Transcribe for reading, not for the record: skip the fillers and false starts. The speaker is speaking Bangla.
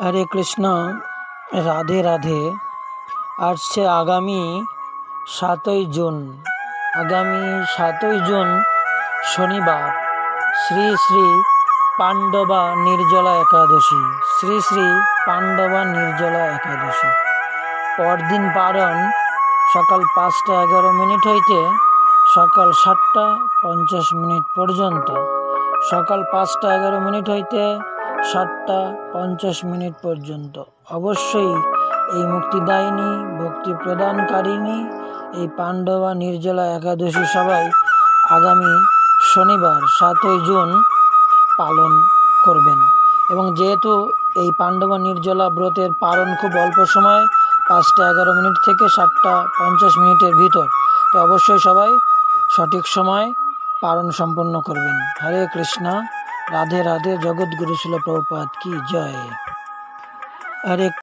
হরে কৃষ্ণ, রাধে রাধে। আসছে আগামী 7ই জুন। আগামী 7ই জুন শনিবার শ্রী শ্রী পাণ্ডবা নির্জলা একাদশী। শ্রী শ্রী পাণ্ডবা নির্জলা একাদশী। পরদিন পারণ সকাল 5টা 11 হইতে সকাল 7টা 50 পর্যন্ত। সকাল 5টা 11 হইতে 7টা 50 পর্যন্ত। অবশ্যই এই মুক্তিদায়িনী, ভক্তি প্রদানকারিণী এই পাণ্ডবা নির্জলা একাদশী সবাই আগামী শনিবার 7ই জুন পালন করবেন। এবং যেহেতু এই পাণ্ডবা নির্জলা ব্রতের পালন খুব অল্প সময়, 5টা 11 থেকে 7টা 50 ভিতর, তো অবশ্যই সবাই সঠিক সময় পালন সম্পন্ন করবেন। হরে কৃষ্ণ, রাধে রাধে। জগৎগুরু শিল প্রভুপাদ কি জয়। হরে